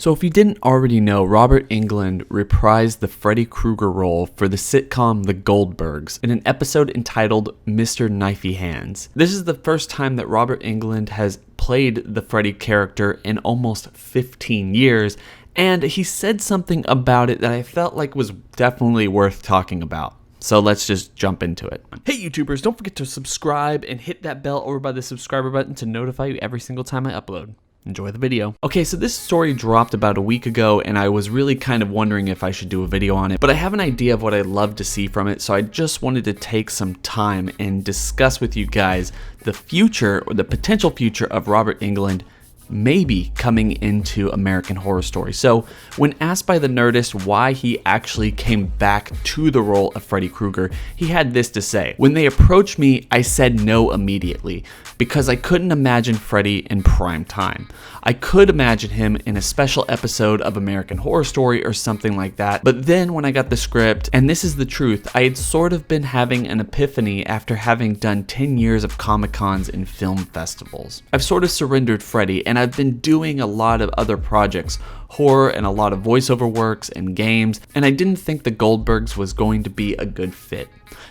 So if you didn't already know, Robert Englund reprised the Freddy Krueger role for the sitcom The Goldbergs in an episode entitled Mr. Knifey Hands. This is the first time that Robert Englund has played the Freddy character in almost 15 years, and he said something about it that I felt like was definitely worth talking about. So let's just jump into it. Hey YouTubers, don't forget to subscribe and hit that bell over by the subscriber button to notify you every single time I upload. Enjoy the video. Okay, so this story dropped about a week ago and I was really kind of wondering if I should do a video on it, but I have an idea of what I'd love to see from it, so I just wanted to take some time and discuss with you guys the future or the potential future of Robert Englund maybe coming into American Horror Story. So when asked by the Nerdist why he actually came back to the role of Freddy Krueger, he had this to say: "When they approached me, I said no immediately because I couldn't imagine Freddy in prime time. I could imagine him in a special episode of American Horror Story or something like that, but then when I got the script, and this is the truth, I had sort of been having an epiphany after having done 10 years of Comic-Cons and film festivals. I've sort of surrendered Freddy, and I've been doing a lot of other projects, horror and a lot of voiceover works and games, and I didn't think the Goldbergs was going to be a good fit.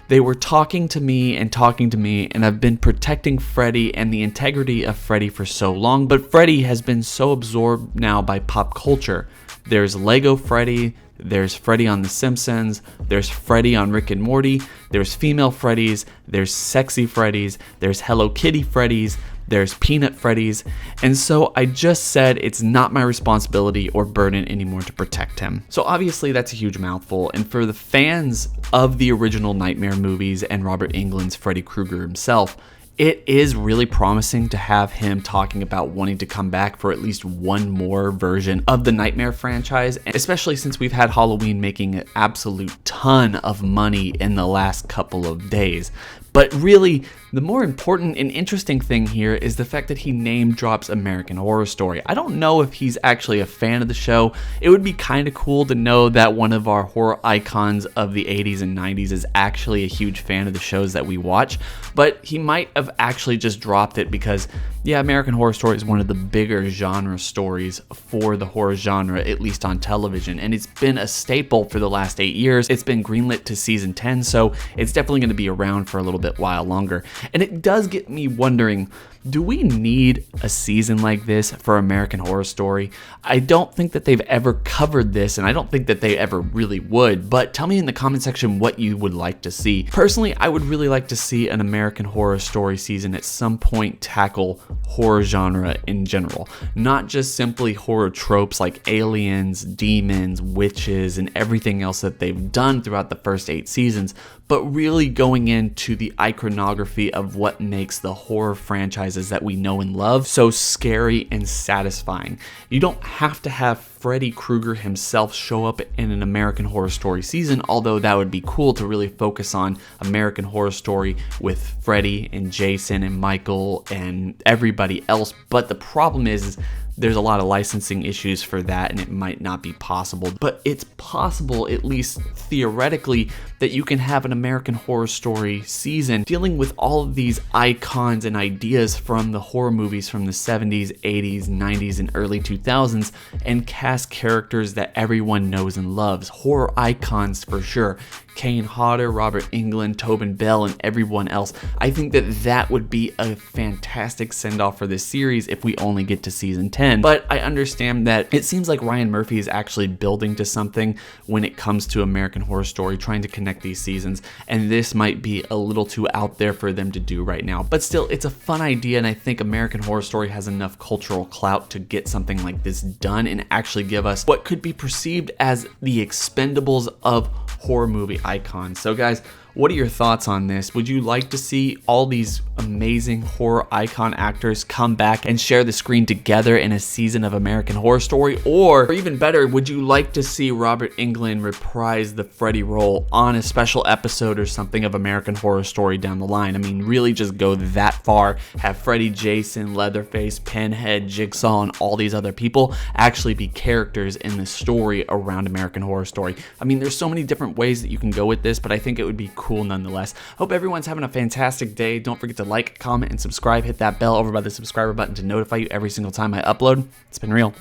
They were talking to me, and I've been protecting Freddy and the integrity of Freddy for so long, but Freddy has been so absorbed now by pop culture. There's Lego Freddy, there's Freddy on The Simpsons, there's Freddy on Rick and Morty, there's female Freddys, there's sexy Freddys, there's Hello Kitty Freddys, there's Peanut Freddys, and so I just said it's not my responsibility or burden anymore to protect him." So obviously that's a huge mouthful, and for the fans of the original Nightmare movies and Robert Englund's Freddy Krueger himself, it is really promising to have him talking about wanting to come back for at least one more version of the Nightmare franchise, especially since we've had Halloween making an absolute ton of money in the last couple of days. But really, the more important and interesting thing here is the fact that he name drops American Horror Story. I don't know if he's actually a fan of the show. It would be kind of cool to know that one of our horror icons of the 80s and 90s is actually a huge fan of the shows that we watch, but he might have actually just dropped it because, yeah, American Horror Story is one of the bigger genre stories for the horror genre, at least on television, and it's been a staple for the last 8 years. It's been greenlit to season 10, so it's definitely going to be around for a little bit while longer. And it does get me wondering, do we need a season like this for American Horror Story? I don't think that they've ever covered this, and I don't think that they ever really would, but tell me in the comment section what you would like to see. Personally, I would really like to see an American Horror Story season at some point tackle horror genre in general, not just simply horror tropes like aliens, demons, witches, and everything else that they've done throughout the first 8 seasons, but really going into the iconography of what makes the horror franchises that we know and love so scary and satisfying. You don't have to have Freddy Krueger himself show up in an American Horror Story season, although that would be cool to really focus on American Horror Story with Freddy and Jason and Michael and everybody else. But the problem is there's a lot of licensing issues for that, and it might not be possible, but it's possible, at least theoretically, that you can have an American Horror Story season dealing with all of these icons and ideas from the horror movies from the 70s, 80s, 90s, and early 2000s, and cast characters that everyone knows and loves. Horror icons for sure. Kane Hodder, Robert Englund, Tobin Bell, and everyone else. I think that that would be a fantastic send-off for this series if we only get to season 10. But I understand that it seems like Ryan Murphy is actually building to something when it comes to American Horror Story, trying to connect these seasons, and this might be a little too out there for them to do right now. But still, it's a fun idea, and I think American Horror Story has enough cultural clout to get something like this done and actually give us what could be perceived as the Expendables of horror movie icons. So guys, what are your thoughts on this? Would you like to see all these amazing horror icon actors come back and share the screen together in a season of American Horror Story? Or even better, would you like to see Robert Englund reprise the Freddy role on a special episode or something of American Horror Story down the line? I mean, really just go that far, have Freddy, Jason, Leatherface, Pinhead, Jigsaw, and all these other people actually be characters in the story around American Horror Story. I mean, there's so many different ways that you can go with this, but I think it would be cool nonetheless. Hope everyone's having a fantastic day. Don't forget to like, comment, and subscribe. Hit that bell over by the subscriber button to notify you every single time I upload. It's been real.